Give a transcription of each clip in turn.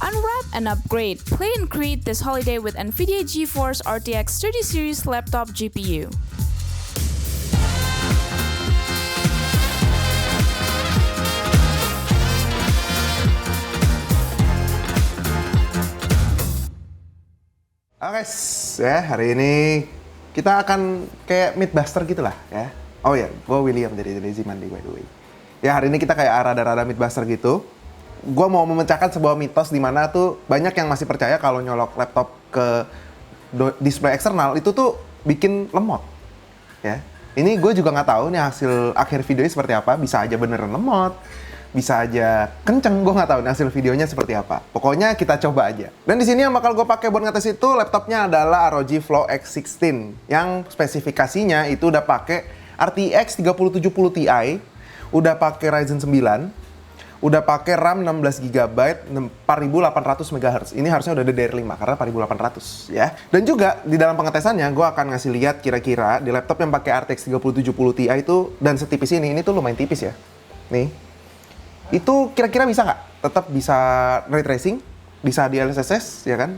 Unwrap and upgrade, play and create this holiday with NVIDIA GeForce RTX 30 series laptop GPU. Oke, ya hari ini kita akan kayak Mythbuster gitu lah ya. Oh ya, gue William dari Zimandi by the way. Ya hari ini kita kayak rada-rada Mythbuster gitu. Gue mau memecahkan sebuah mitos di mana tuh banyak yang masih percaya kalau nyolok laptop ke display eksternal itu tuh bikin lemot. Ya, ini gue juga nggak tahu nih hasil akhir videonya seperti apa. Bisa aja beneran lemot, bisa aja kenceng, gue nggak tahu nih hasil videonya seperti apa. Pokoknya kita coba aja. Dan di sini yang bakal gue pakai buat ngetes itu laptopnya adalah ROG Flow X16 yang spesifikasinya itu udah pakai RTX 3070 Ti, udah pakai Ryzen 9, udah pakai RAM 16GB 4800 MHz. Ini harusnya udah DDR5 karena 4800 ya. Dan juga di dalam pengetesannya gue akan ngasih lihat kira-kira di laptop yang pakai RTX 3070 Ti itu dan setipis ini tuh lumayan tipis ya. Nih. Itu kira-kira bisa nggak? Tetap bisa ray tracing, bisa DLSS ya kan?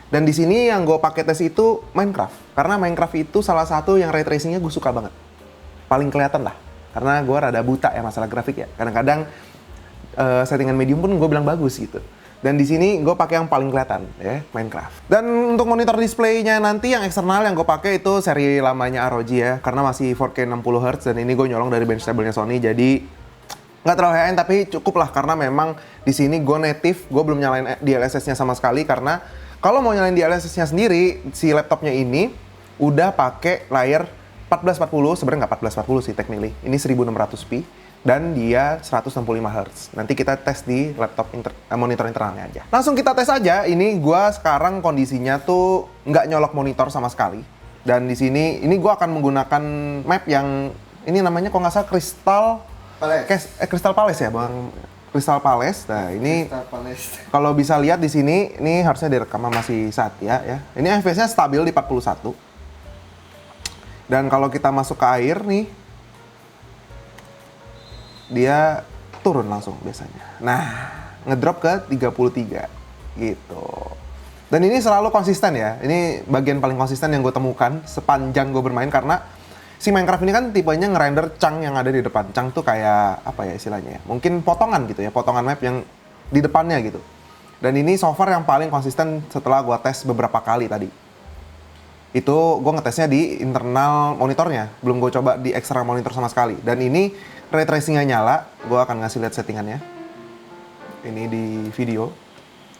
Dan di sini yang gue pakai tes itu Minecraft. Karena Minecraft itu salah satu yang ray tracingnya gue suka banget. Paling kelihatan lah. Karena gue rada buta ya masalah grafik ya. Kadang-kadang settingan medium pun gue bilang bagus gitu. Dan di sini gue pakai yang paling kelihatan ya, Minecraft. Dan untuk monitor displaynya nanti yang eksternal yang gue pakai itu seri lamanya ROG ya, karena masih 4K 60Hz dan ini gue nyolong dari benchtable-nya Sony, jadi nggak terlalu high-end tapi cukup lah karena memang di sini gue native, gue belum nyalain DLSS-nya sama sekali karena kalau mau nyalain DLSS-nya sendiri si laptopnya ini udah pakai layar 1440, sebenarnya nggak 1440 sih technically, ini 1600p. Dan dia 165 Hz. Nanti kita tes di laptop monitor internalnya aja. Langsung kita tes aja. Ini gue sekarang kondisinya tuh nggak nyolok monitor sama sekali. Dan di sini, ini gue akan menggunakan map yang ini namanya kalau nggak salah Crystal Palace ya, Bang. Crystal Palace. Nah ini kalau bisa lihat di sini, ini harusnya direkam masih Satya ya. Ini FPS-nya stabil di 41. Dan kalau kita masuk ke air nih, dia turun langsung biasanya. Nah, ngedrop ke 33 gitu. Dan ini selalu konsisten ya. Ini bagian paling konsisten yang gue temukan sepanjang gue bermain karena si Minecraft ini kan tipenya ngerender chunk yang ada di depan. Chunk tuh kayak apa ya istilahnya ya? Mungkin potongan gitu ya, potongan map yang di depannya gitu. Dan ini so far yang paling konsisten setelah gue tes beberapa kali tadi. Itu gue ngetesnya di internal monitornya, belum gue coba di external monitor sama sekali. Dan ini ray tracingnya nyala, gue akan ngasih lihat settingannya. Ini di video.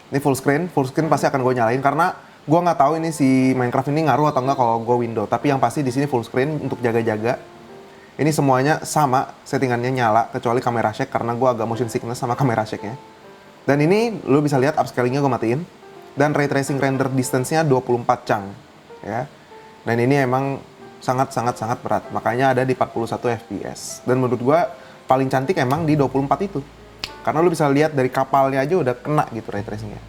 Ini full screen pasti akan gue nyalain karena gue nggak tahu ini si Minecraft ini ngaruh atau enggak kalau gue window. Tapi yang pasti di sini full screen untuk jaga-jaga. Ini semuanya sama settingannya nyala kecuali kamera shake karena gue agak motion sickness sama kamera shake-nya. Dan ini lo bisa lihat upscaling-nya gue matiin. Dan ray tracing render distance-nya 24 chunk. Ya. Dan ini emang sangat berat, makanya ada di 41 fps. Dan menurut gua paling cantik emang di 24 itu. Karena lu bisa lihat dari kapalnya aja udah kena gitu ray tracingnya.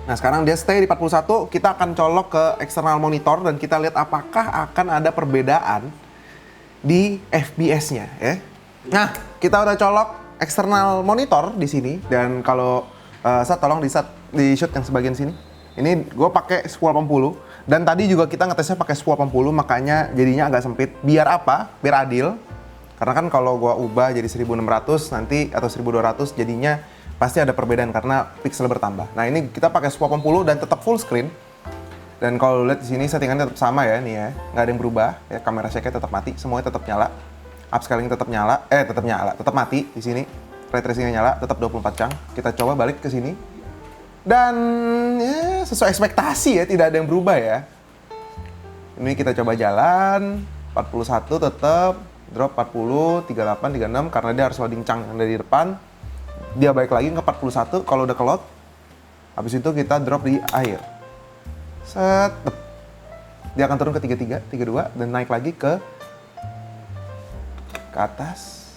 Nah sekarang dia stay di 41, kita akan colok ke eksternal monitor dan kita lihat apakah akan ada perbedaan di fps-nya ya. Nah, kita udah colok eksternal monitor di sini dan kalau tolong di shoot yang sebagian sini. Ini gue pakai 1080 dan tadi juga kita ngetesnya pakai 1080 makanya jadinya agak sempit. Biar apa? Biar adil. Karena kan kalau gue ubah jadi 1600 nanti atau 1200 jadinya pasti ada perbedaan karena pixel bertambah. Nah ini kita pakai 1080 dan tetap full screen. Dan kalau lihat di sini settingannya tetap sama ya nih ya, nggak ada yang berubah. Ya kamera shake-nya tetap mati, semuanya tetap nyala. Upscaling tetap nyala, tetap mati di sini. Ray tracing-nya nyala, tetap 24 chunk. Kita coba balik ke sini. Dan ya sesuai ekspektasi ya, tidak ada yang berubah ya. Ini kita coba jalan, 41 tetap, drop 40, 38, 36 karena dia harus loading chunk yang dari depan. Dia balik lagi ke 41 kalau udah ke load. Habis itu kita drop di air. Set. Dia akan turun ke 33, 32 dan naik lagi ke atas.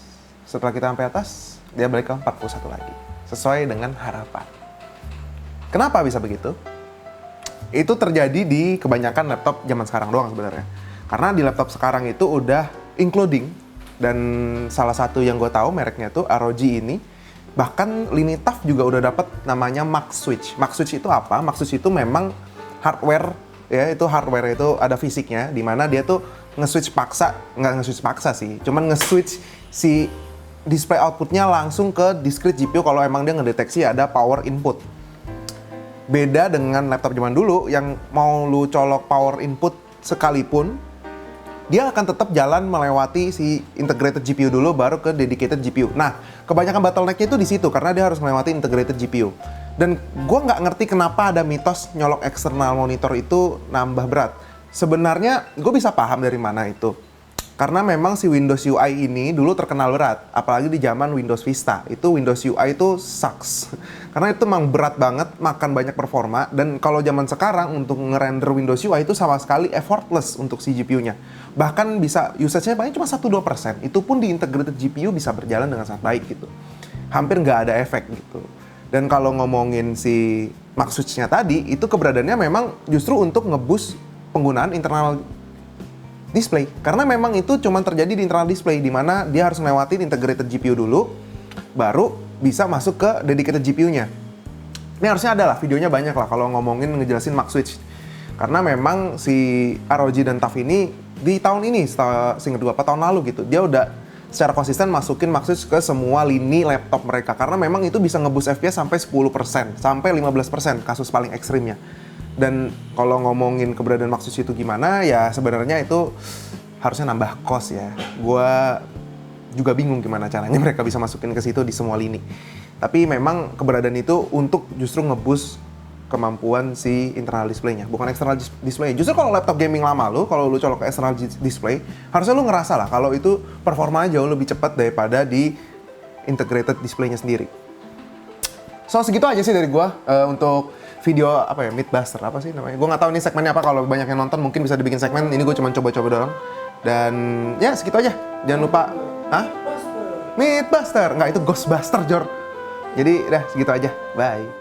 Setelah kita sampai atas, dia balik ke 41 lagi. Sesuai dengan harapan. Kenapa bisa begitu? Itu terjadi di kebanyakan laptop zaman sekarang doang sebenarnya. Karena di laptop sekarang itu udah including dan salah satu yang gue tahu mereknya tuh ROG ini Bahkan lini TUF juga udah dapat namanya Max Switch. Max Switch itu apa? Max Switch itu memang hardware, ya itu hardware itu ada fisiknya, di mana dia tuh nge-switch paksa, nggak nge-switch paksa sih, cuman nge-switch si display outputnya langsung ke discrete GPU kalau emang dia ngedeteksi ada power input. Beda dengan laptop zaman dulu yang mau lu colok power input sekalipun, dia akan tetap jalan melewati si integrated GPU dulu baru ke dedicated GPU. Nah, kebanyakan bottleneck-nya itu di situ karena dia harus melewati integrated GPU. Dan gue nggak ngerti kenapa ada mitos nyolok eksternal monitor itu nambah berat. Sebenarnya gue bisa paham dari mana itu. Karena memang si Windows UI ini dulu terkenal berat, apalagi di zaman Windows Vista. Itu Windows UI itu sucks. Karena itu memang berat banget, makan banyak performa, dan kalau zaman sekarang untuk ngerender Windows UI itu sama sekali effortless untuk si GPU-nya. Bahkan bisa usage-nya paling cuma 1-2%. Itu pun di integrated GPU bisa berjalan dengan sangat baik gitu. Hampir nggak ada efek gitu. Dan kalau ngomongin si Max Switch-nya tadi, itu keberadaannya memang justru untuk nge-boost penggunaan internal display. Karena memang itu cuma terjadi di internal display, di mana dia harus ngelewatin integrated GPU dulu, baru bisa masuk ke dedicated GPU-nya. Ini harusnya ada lah, videonya banyak lah kalau ngomongin ngejelasin Max Switch. Karena memang si ROG dan TUF ini di tahun ini, seingat gue, tahun lalu gitu, dia udah secara konsisten masukin Max Switch ke semua lini laptop mereka. Karena memang itu bisa nge-boost FPS sampai 10%, sampai 15% kasus paling ekstrimnya. Dan kalau ngomongin keberadaan Max Switch itu gimana, ya sebenarnya itu harusnya nambah cost ya. Gua juga bingung gimana caranya mereka bisa masukin ke situ di semua lini. Tapi memang keberadaan itu untuk justru nge-boost kemampuan si internal display-nya, bukan external display. Justru kalau laptop gaming lama lu, kalau lu colok ke external display, harusnya lu ngerasa lah kalau itu performanya jauh lebih cepat daripada di integrated display-nya sendiri. So segitu aja sih dari gua untuk video apa ya, Mythbuster apa sih namanya? Gue nggak tahu ini segmennya apa, kalau banyak yang nonton mungkin bisa dibikin segmen. Ini gue cuma coba-coba doang. Dan ya segitu aja. Jangan lupa, Mythbuster. Nggak, itu Ghostbuster, Jor. Jadi udah segitu aja. Bye.